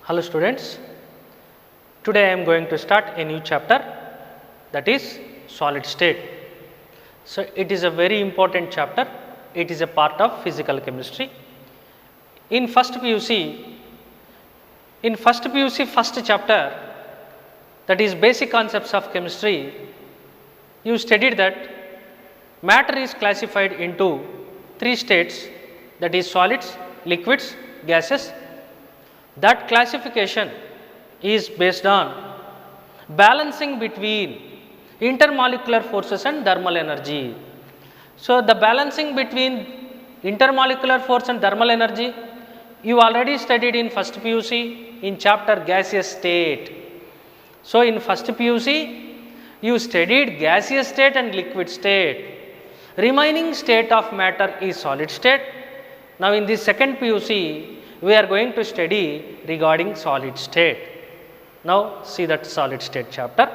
Hello students, today I am going to start a new chapter, that is solid state. So it is a very important chapter, it is a part of physical chemistry. In first PUC first chapter, that is basic concepts of chemistry, you studied that matter is classified into three states, that is solids, liquids, gases. That classification is based on balancing between intermolecular forces and thermal energy. So, the balancing between intermolecular force and thermal energy you already studied in first PUC in chapter gaseous state. So, in first PUC you studied gaseous state and liquid state. Remaining state of matter is solid state. Now, in this second PUC we are going to study regarding solid state. Now, see that solid state chapter.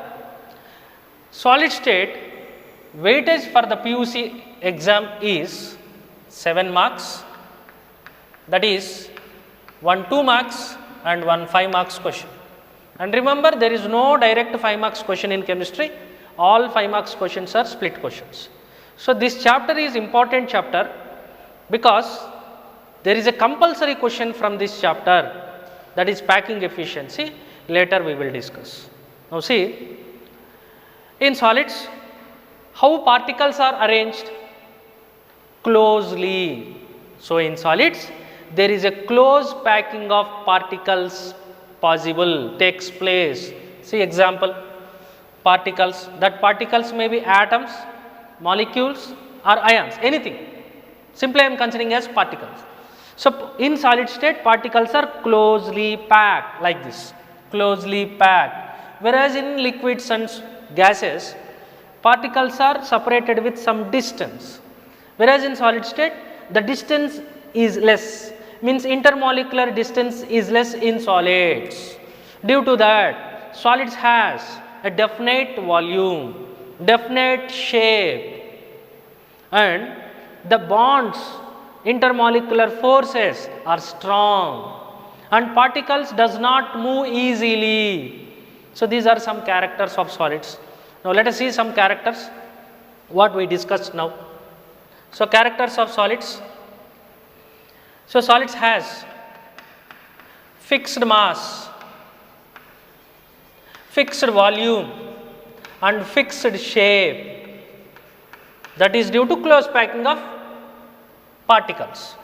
Solid state weightage for the PUC exam is 7 marks, that is one 2 marks and one 5 marks question. And remember, there is no direct 5 marks question in chemistry, all 5 marks questions are split questions. So, this chapter is important chapter because there is a compulsory question from this chapter, that is packing efficiency. Later we will discuss. Now see, in solids, how particles are arranged? Closely. So in solids, there is a close packing of particles possible, takes place. See example, particles, that particles may be atoms, molecules or ions, anything. Simply I am considering as particles. So, in solid state particles are closely packed like this, closely packed, whereas in liquids and gases particles are separated with some distance, whereas in solid state the distance is less, means intermolecular distance is less in solids. Due to that, solids has a definite volume, definite shape, and the bonds, intermolecular forces are strong and particles does not move easily. So, these are some characters of solids. Now, let us see some characters what we discussed now. So, characters of solids. So, solids has fixed mass, fixed volume and fixed shape, that is due to close packing of particles.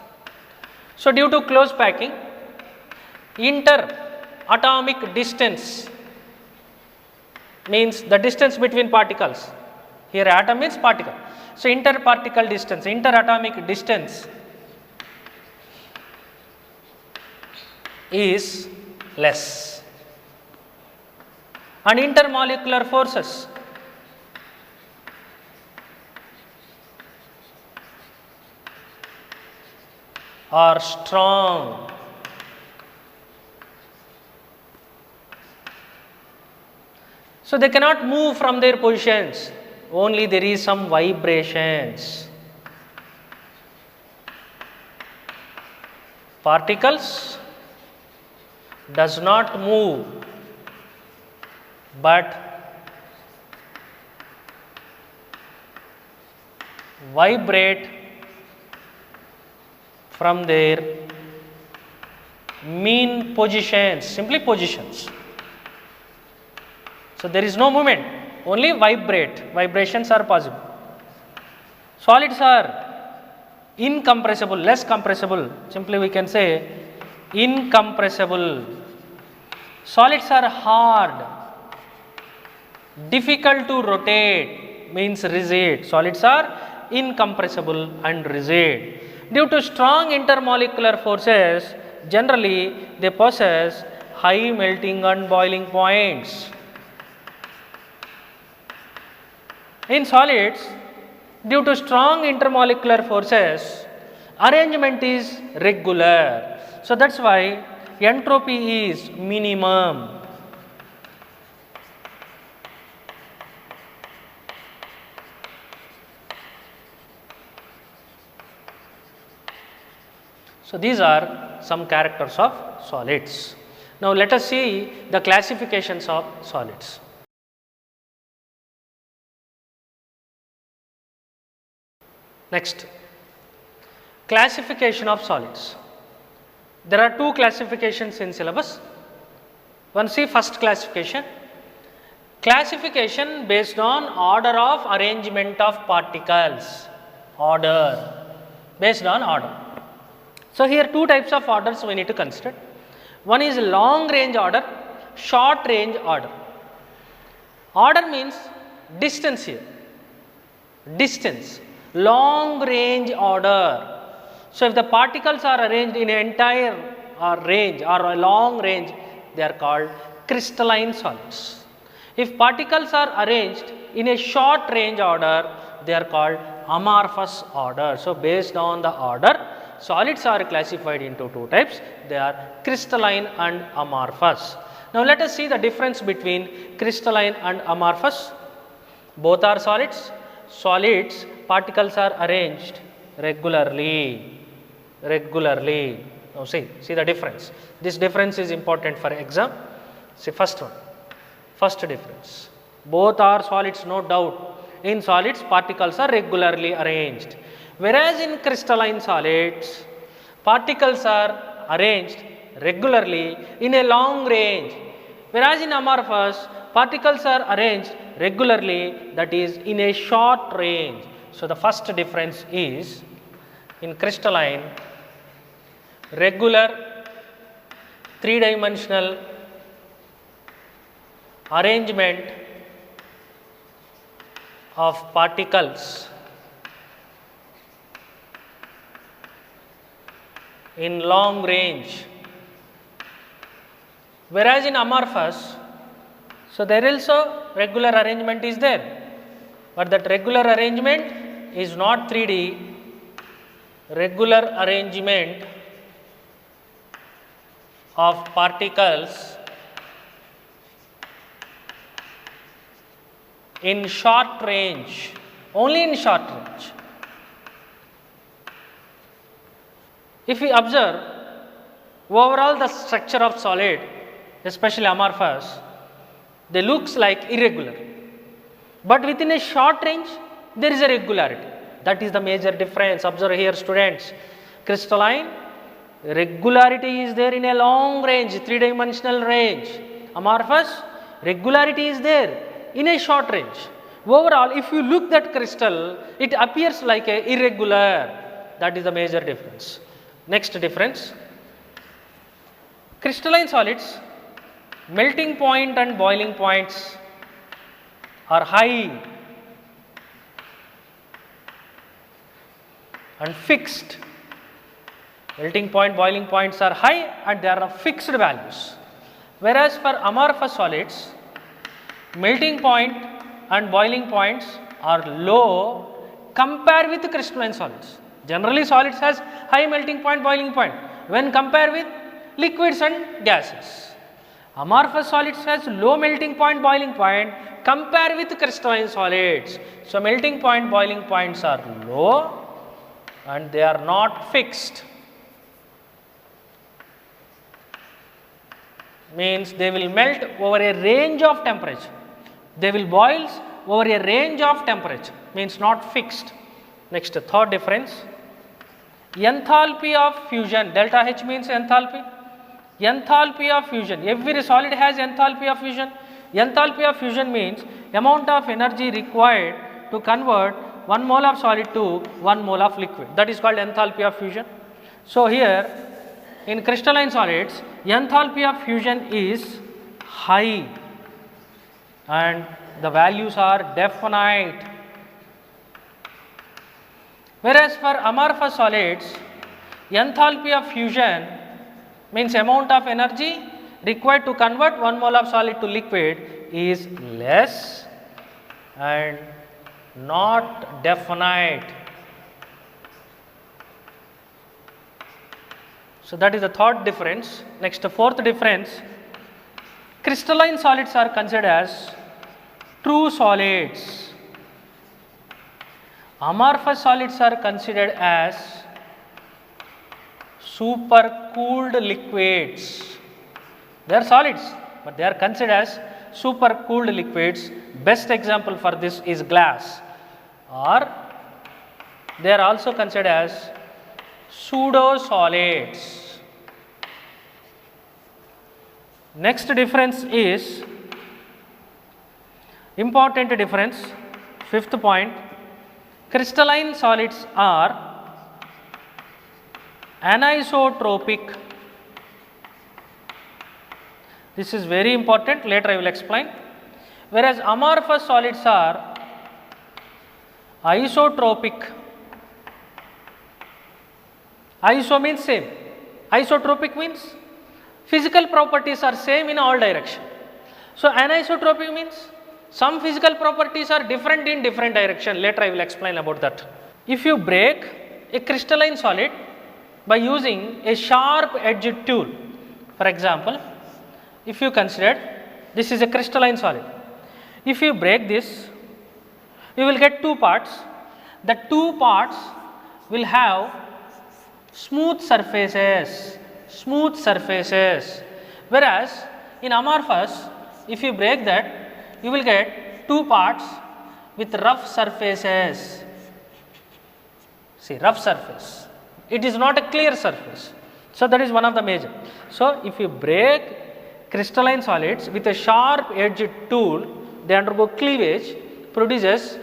So, due to close packing, interatomic distance means the distance between particles. Here atom means particle. So, interparticle distance, interatomic distance is less, and intermolecular forces are strong. So, they cannot move from their positions, only there is some vibrations. Particles does not move, but vibrate from their mean positions, simply positions. So, there is no movement, only vibrate, vibrations are possible. Solids are incompressible, less compressible, simply we can say incompressible. Solids are hard, difficult to rotate, means rigid. Solids are incompressible and rigid. Due to strong intermolecular forces, generally they possess high melting and boiling points. In solids, due to strong intermolecular forces, arrangement is regular. So, that is why entropy is minimum. So, these are some characters of solids. Now let us see the classifications of solids. Next, classification of solids. There are two classifications in syllabus. One, see first classification. Classification based on order of arrangement of particles. Order, based on order. So here two types of orders we need to consider. One is long range order, short range order. Order means distance here. Distance. Long range order. So if the particles are arranged in an entire range or a long range, they are called crystalline solids. If particles are arranged in a short range order, they are called amorphous order. So based on the order, solids are classified into two types. They are crystalline and amorphous. Now let us see the difference between crystalline and amorphous. Both are solids. Solids, particles are arranged regularly. Now see the difference. This difference is important for exam. See first one. First difference. Both are solids, no doubt. In solids, particles are regularly arranged. Whereas in crystalline solids, particles are arranged regularly in a long range. Whereas in amorphous, particles are arranged regularly, that is in a short range. So the first difference is in crystalline, regular three-dimensional arrangement of particles in long range. Whereas in amorphous, so there also regular arrangement is there, but that regular arrangement is not 3D. Regular arrangement of particles in short range, only in short range. If we observe overall the structure of solid, especially amorphous, they looks like irregular, but within a short range there is a regularity. That is the major difference. Observe here students, crystalline, regularity is there in a long range, three-dimensional range. Amorphous, regularity is there in a short range. Overall, if you look that crystal, it appears like a irregular. That is the major difference. Next difference, crystalline solids, melting point and boiling points are high and fixed. Melting point, boiling points are high and they are of fixed values. Whereas for amorphous solids, melting point and boiling points are low compared with crystalline solids. Generally solids has high melting point, boiling point when compared with liquids and gases. Amorphous solids has low melting point, boiling point compared with crystalline solids. So melting point, boiling points are low and they are not fixed. Means they will melt over a range of temperature. They will boil over a range of temperature, means not fixed. Next, third difference, enthalpy of fusion. Delta H means enthalpy. Enthalpy of fusion. Every solid has enthalpy of fusion. Enthalpy of fusion means amount of energy required to convert 1 mole of solid to 1 mole of liquid. That is called enthalpy of fusion. So here in crystalline solids, enthalpy of fusion is high and the values are definite. Whereas for amorphous solids, enthalpy of fusion means amount of energy required to convert 1 mole of solid to liquid is less and not definite. So that is the third difference. Next, the fourth difference, crystalline solids are considered as true solids. Amorphous solids are considered as supercooled liquids. They are solids, but they are considered as super cooled liquids. Best example for this is glass, or they are also considered as pseudo solids. Next difference is important difference, fifth point. Crystalline solids are anisotropic. This is very important, later I will explain. Whereas amorphous solids are isotropic. Iso means same, isotropic means physical properties are same in all direction. So anisotropic means some physical properties are different in different direction. Later I will explain about that. If you break a crystalline solid by using a sharp edged tool, for example, if you consider this is a crystalline solid, if you break this, you will get two parts. The two parts will have smooth surfaces, whereas in amorphous, if you break that, you will get two parts with rough surfaces. See, rough surface, it is not a clear surface. So that is one of the major. So if you break crystalline solids with a sharp edged tool, they undergo cleavage, produces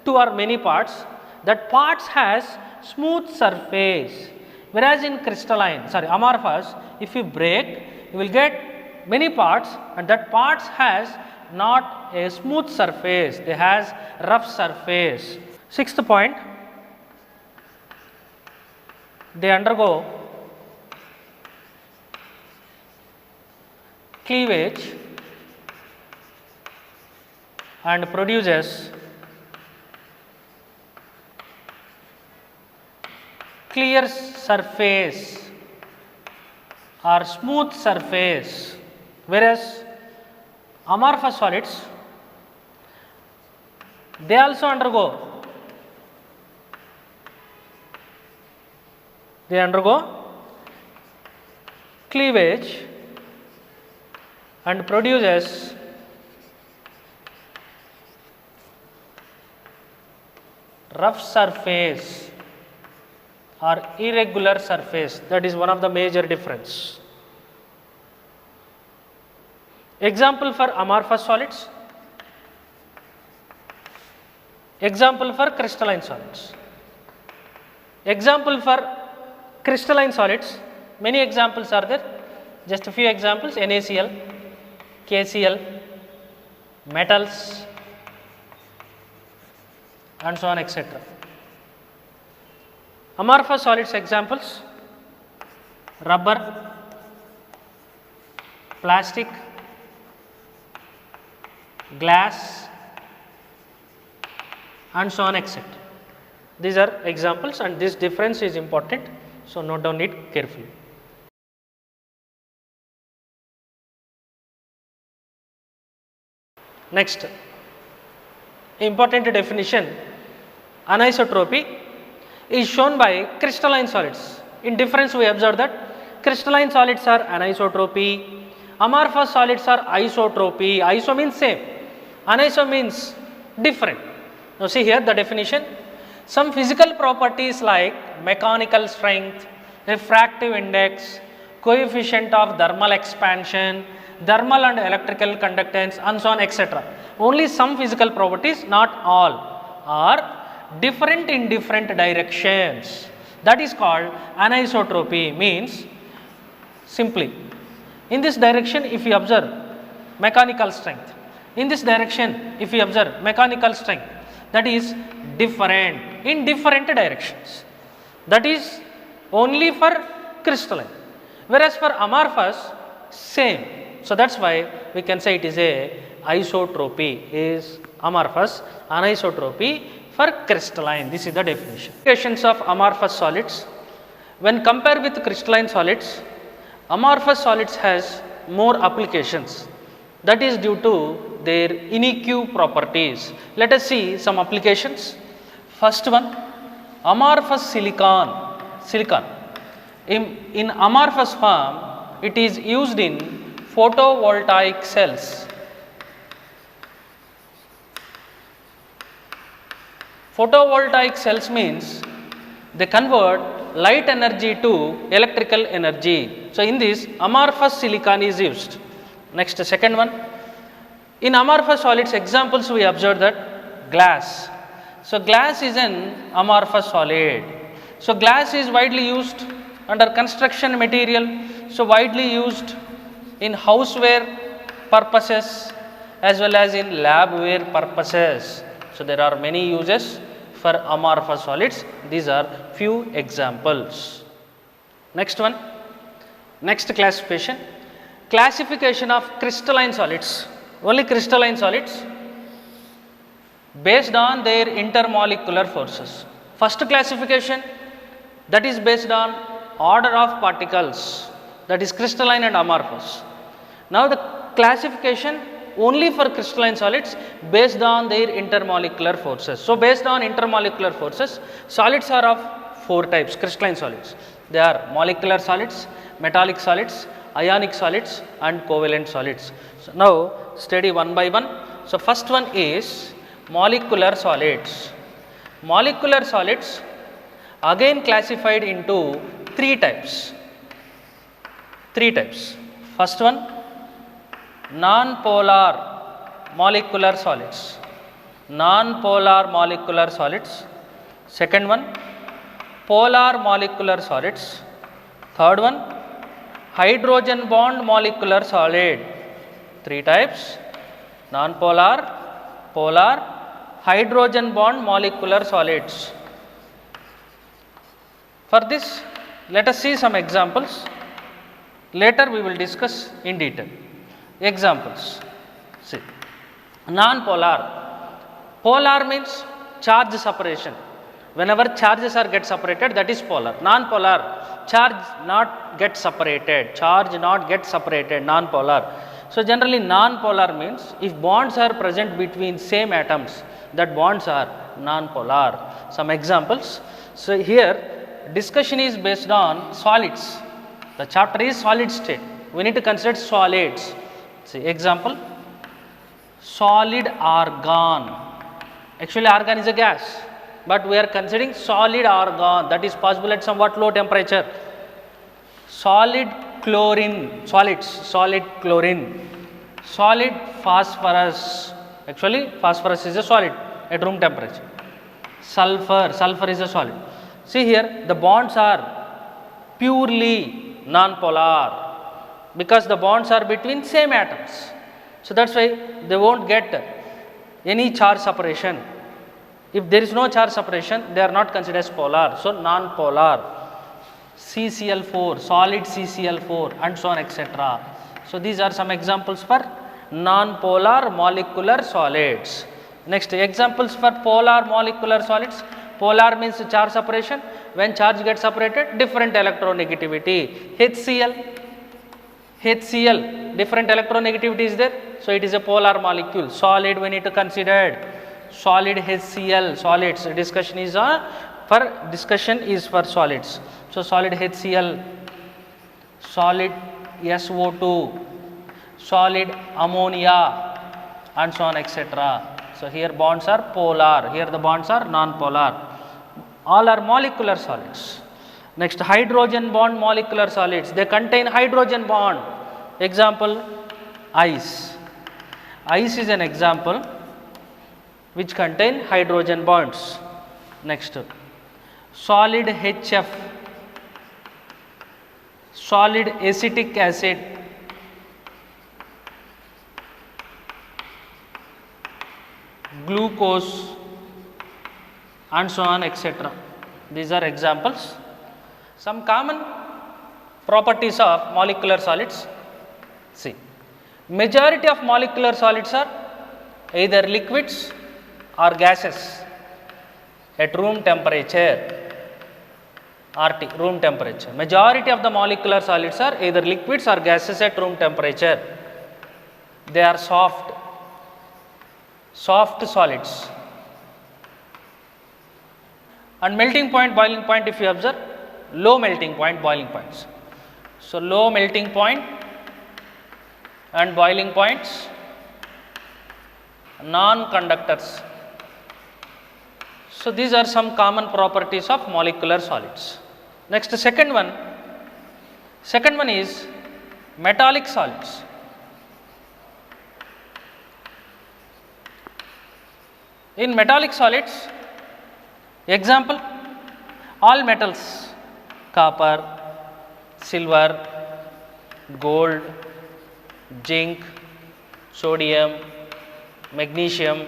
two or many parts. That parts has smooth surface. Whereas in amorphous, if you break, you will get many parts, and that parts has not a smooth surface, they has rough surface. Sixth point, they undergo cleavage and produces clear surface or smooth surface, whereas amorphous solids, they also undergo cleavage and produces rough surface or irregular surface. That is one of the major difference. Example for amorphous solids, example for crystalline solids. Example for crystalline solids, many examples are there, just a few examples: NaCl, KCl, metals, and so on, etc. Amorphous solids examples: rubber, plastic, glass, and so on, etc. These are examples, and this difference is important, so note down it carefully. Next, important definition: anisotropy is shown by crystalline solids. In difference, we observe that crystalline solids are anisotropy, amorphous solids are isotropy. Iso means same, aniso means different. Now see here the definition: some physical properties like mechanical strength, refractive index, coefficient of thermal expansion, thermal and electrical conductance, and so on, etc. Only some physical properties, not all, are different in different directions. That is called anisotropy. Means simply, in this direction if you observe mechanical strength, in this direction if you observe mechanical strength, that is different in different directions. That is only for crystalline, whereas for amorphous, same. So that's why we can say it is a isotropy, is amorphous, anisotropy for crystalline. This is the definition. Applications of amorphous solids: when compared with crystalline solids, amorphous solids has more applications. That is due to their unique properties. Let us see some applications. First one, amorphous silicon. In amorphous form, it is used in photovoltaic cells. Photovoltaic cells means they convert light energy to electrical energy. So, in this amorphous silicon is used. Next, second one, in amorphous solids examples we observed that glass. So, glass is an amorphous solid. So, glass is widely used under construction material. So, widely used in houseware purposes as well as in labware purposes. So, there are many uses for amorphous solids. These are few examples. Next one, next classification, classification of crystalline solids. Only crystalline solids based on their intermolecular forces. First classification, that is based on order of particles, that is crystalline and amorphous. Now, the classification only for crystalline solids based on their intermolecular forces. So, based on intermolecular forces, solids are of 4 types, crystalline solids. They are molecular solids, metallic solids, ionic solids and covalent solids. So, now, study one by one. So, first one is molecular solids. Molecular solids again classified into 3 types. 3 types. First one, non-polar molecular solids. Non-polar molecular solids. Second one, polar molecular solids. Third one, hydrogen bond molecular solid. 3 types, non-polar, polar, hydrogen bond molecular solids. For this, let us see some examples. Later we will discuss in detail. Examples. See, non-polar. Polar means charge separation. Whenever charges are get separated, that is polar. Non-polar, charge not get separated. Charge not get separated. Non-polar. So, generally non-polar means if bonds are present between same atoms, that bonds are non-polar. Some examples. So, here discussion is based on solids. The chapter is solid state. We need to consider solids. See, example, solid argon. Actually, argon is a gas, but we are considering solid argon, that is possible at somewhat low temperature. Solid chlorine, solids, solid chlorine, solid phosphorus. Actually, phosphorus is a solid at room temperature. Sulfur, sulfur is a solid. See here, the bonds are purely non-polar because the bonds are between same atoms. So, that is why they will not get any charge separation. If there is no charge separation, they are not considered as polar. So, non-polar, CCl4, solid CCl4 and so on etc. So, these are some examples for non-polar molecular solids. Next, examples for polar molecular solids. Polar means charge separation. When charge gets separated, different electronegativity. HCl, different electronegativity is there. So, it is a polar molecule. Solid we need to consider. Solid HCl, solids. Discussion is for solids. So, solid HCl, solid SO2, solid ammonia and so on etc. So, here bonds are polar, here the bonds are non-polar. All are molecular solids. Next, hydrogen bond molecular solids. They contain hydrogen bond. Example, ice. Ice is an example which contain hydrogen bonds. Next, solid HF, solid acetic acid, glucose and so on etc. These are examples. Some common properties of molecular solids. See, majority of molecular solids are either liquids or gases at room temperature, RT, room temperature. Majority of the molecular solids are either liquids or gases at room temperature. They are soft solids. And melting point, boiling point, if you observe, low melting point, boiling points. So, low melting point, and boiling points, non-conductors. So, these are some common properties of molecular solids. Next, second one is metallic solids. In metallic solids, example, all metals, copper, silver, gold, zinc, sodium, magnesium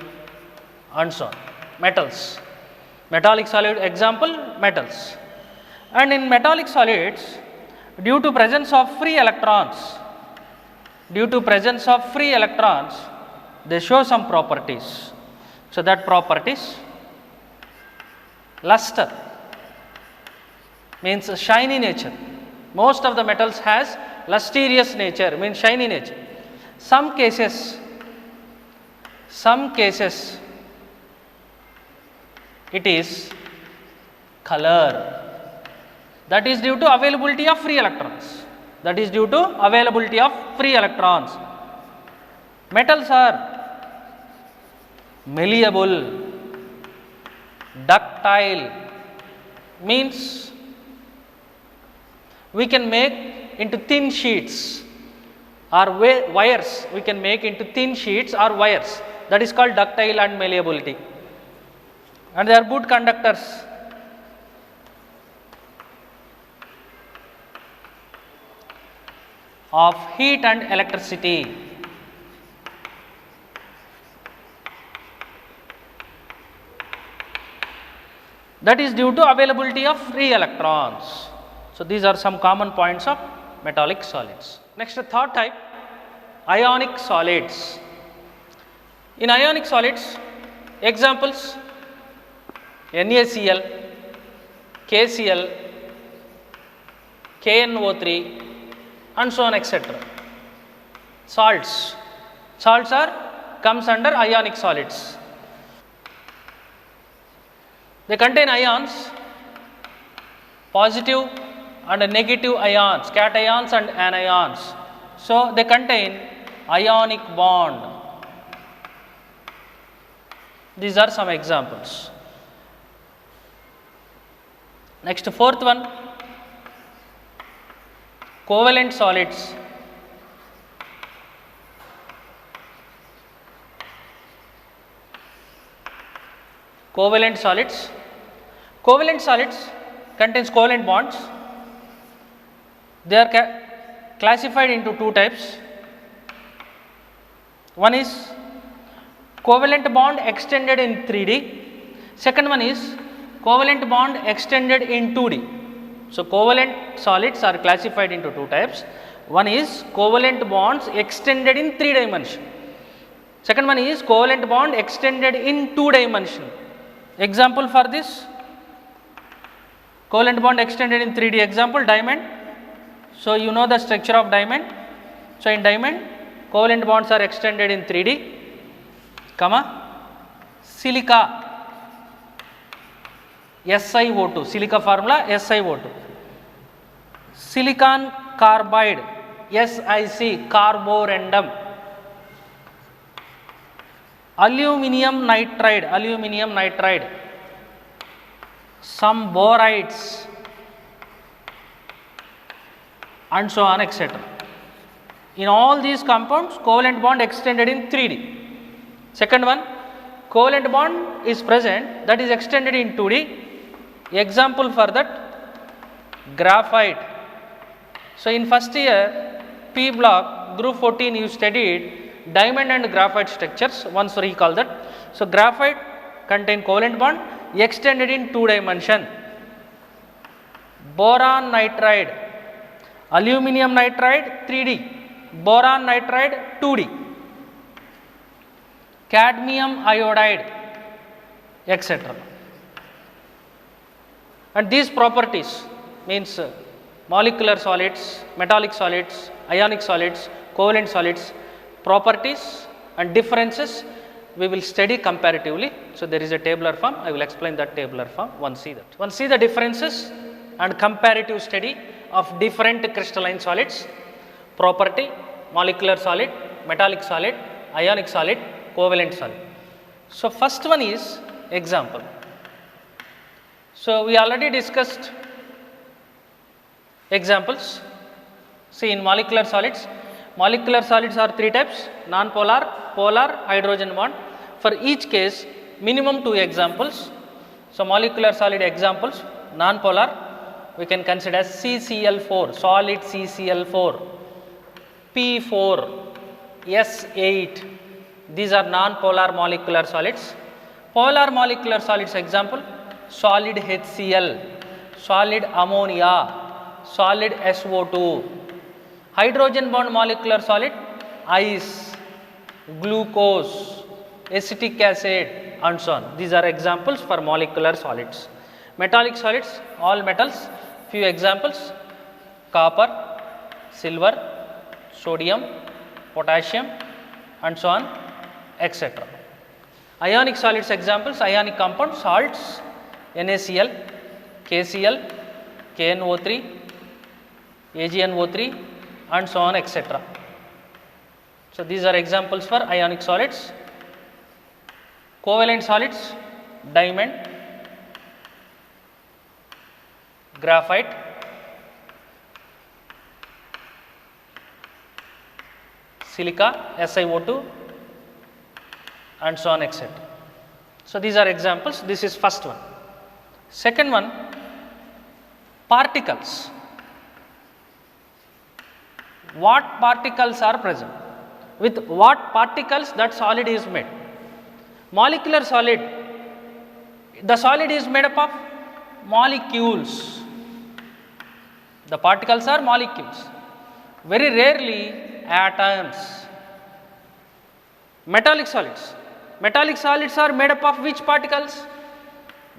and so on, metals. Metallic solid example, metals. And in metallic solids, due to presence of free electrons, they show some properties. So, that properties, luster means shiny nature. Most of the metals has lustrous nature, means shiny nature. Some cases it is color, that is due to availability of free electrons. Metals are malleable, ductile, means we can make into thin sheets or wires, that is called ductile and malleability, and they are good conductors. Of heat and electricity. That is due to availability of free electrons. So, these are some common points of metallic solids. Next, third type, ionic solids. In ionic solids, examples, NaCl, KCl, KNO3 and so on, etc. Salts are comes under ionic solids. They contain ions, positive and negative ions, cations and anions. So, they contain ionic bond. These are some examples. Next, fourth one, covalent solids. Covalent solids contains covalent bonds. They are classified into two types. One is covalent bond extended in 3D. Second one is covalent bond extended in 2D. So, covalent solids are classified into two types. One is covalent bonds extended in 3 dimension. Second one is covalent bond extended in 2 dimension. Example for this, covalent bond extended in 3D, example, diamond. So, you know the structure of diamond. So, in diamond, covalent bonds are extended in 3D, silica, SiO2, silica formula SiO2, silicon carbide, SiC, carborundum, aluminum nitride, some borides and so on, etc. In all these compounds, covalent bond extended in 3D. Second one, covalent bond is present, that is extended in 2D. Example for that, graphite. So, in first year P block group 14 you studied diamond and graphite structures, once recall that. So, graphite contain covalent bond extended in 2 dimension. Boron nitride, aluminum nitride 3D, boron nitride 2D, cadmium iodide, etc. And these properties means molecular solids, metallic solids, ionic solids, covalent solids, properties and differences we will study comparatively. So, there is a tabular form, I will explain that tabular form, one see that. One see the differences and comparative study of different crystalline solids, property, molecular solid, metallic solid, ionic solid, covalent solid. So, first one is example. So, we already discussed examples. See, in molecular solids are three types: non-polar, polar, hydrogen bond. For each case, minimum 2 examples. So, molecular solid examples: non-polar, we can consider CCl4, solid CCl4, P4, S8. These are non-polar molecular solids. Polar molecular solids example: solid HCl, solid ammonia, solid SO2. Hydrogen bond molecular solid: ice, glucose, acetic acid, and so on. These are examples for molecular solids. Metallic solids, all metals. Few examples: copper, silver, sodium, potassium, and so on, etc. Ionic solids examples: ionic compounds, salts, NaCl, KCl, KNO3, AgNO3, and so on, etc. So, these are examples for ionic solids. Covalent solids: diamond, graphite, silica, SiO2, and so on, etc. So, these are examples. This is first one. Second one, particles. What particles are present? With what particles that solid is made? Molecular solid, the solid is made up of molecules. The particles are molecules, very rarely atoms. Metallic solids are made up of which particles?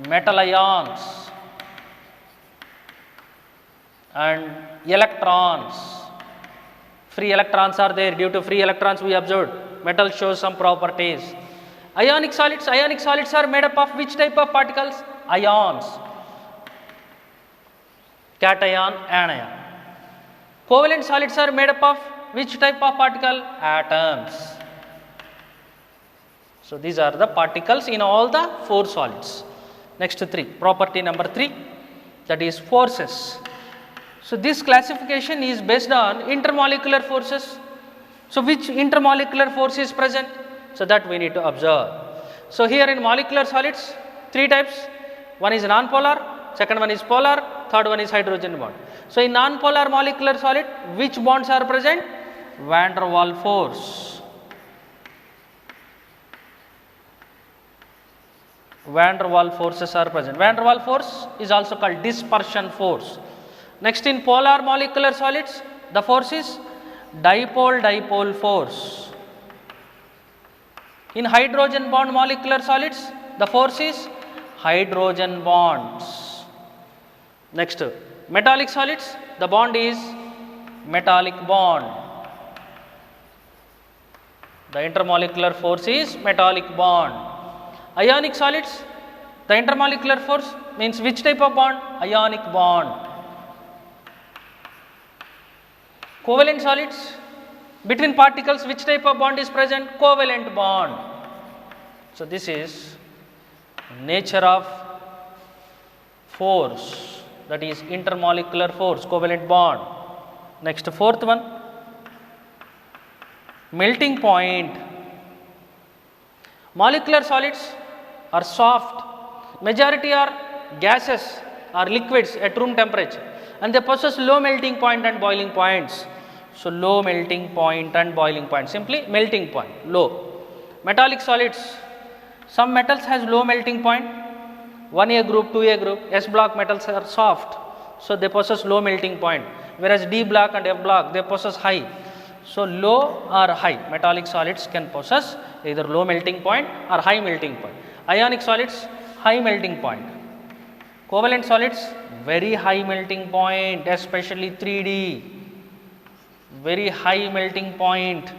Metal ions and electrons. Free electrons are there. Due to free electrons, we observed metal shows some properties. Ionic solids are made up of which type of particles? Ions, cation, anion. Covalent solids are made up of which type of particle? Atoms. So, these are the particles in all the 4 solids. Next 3, property number 3, that is forces. So, this classification is based on intermolecular forces. So, which intermolecular force is present? So, that we need to observe. So, here in molecular solids, 3 types: one is non-polar, second one is polar, third one is hydrogen bond. So, in non-polar molecular solid, which bonds are present? Van der Waals force. Van der Waals forces are present. Van der Waals force is also called dispersion force. Next, in polar molecular solids, the force is dipole-dipole force. In hydrogen bond molecular solids, the force is hydrogen bonds. Next, metallic solids, the bond is metallic bond. The intermolecular force is metallic bond. Ionic solids, the intermolecular force means which type of bond? Ionic bond. Covalent solids, between particles which type of bond is present? Covalent bond. So, this is nature of force, that is intermolecular force, covalent bond. Next, fourth one, melting point. Molecular solids are soft, majority are gases or liquids at room temperature, and they possess low melting point and boiling points. So, low melting point and boiling point, simply melting point, low. Metallic solids, some metals has low melting point, 1A group, 2A group. S block metals are soft, so they possess low melting point, whereas D block and F block, they possess high. So, low or high, metallic solids can possess either low melting point or high melting point. Ionic solids, high melting point. Covalent solids, very high melting point, especially 3D, very high melting point.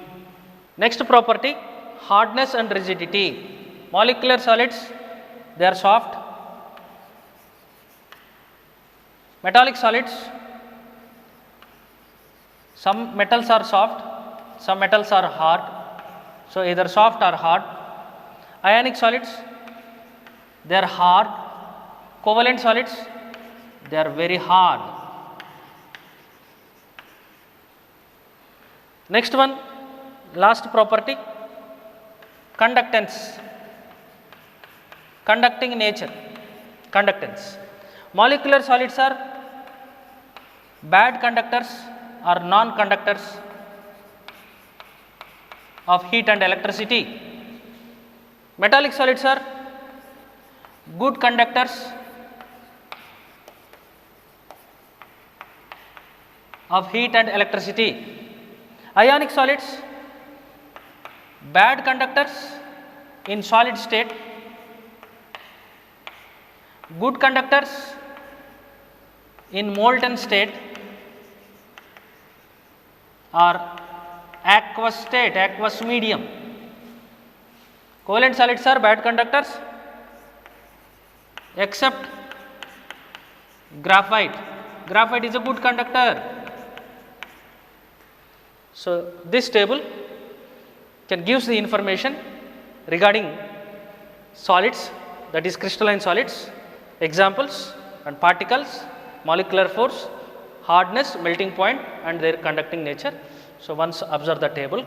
Next property, hardness and rigidity. Molecular solids, they are soft. Metallic solids, some metals are soft, some metals are hard, so either soft or hard. Ionic solids, they are hard. Covalent solids, they are very hard. Next one, last property, conductance, conducting nature, conductance. Molecular solids are bad conductors or non-conductors of heat and electricity. Metallic solids are good conductors of heat and electricity. Ionic solids, bad conductors in solid state, good conductors in molten state or aqueous state, aqueous medium. Covalent solids are bad conductors except graphite. Graphite is a good conductor. So, this table can gives the information regarding solids, that is crystalline solids, examples and particles, molecular force, hardness, melting point and their conducting nature. So, once observe the table.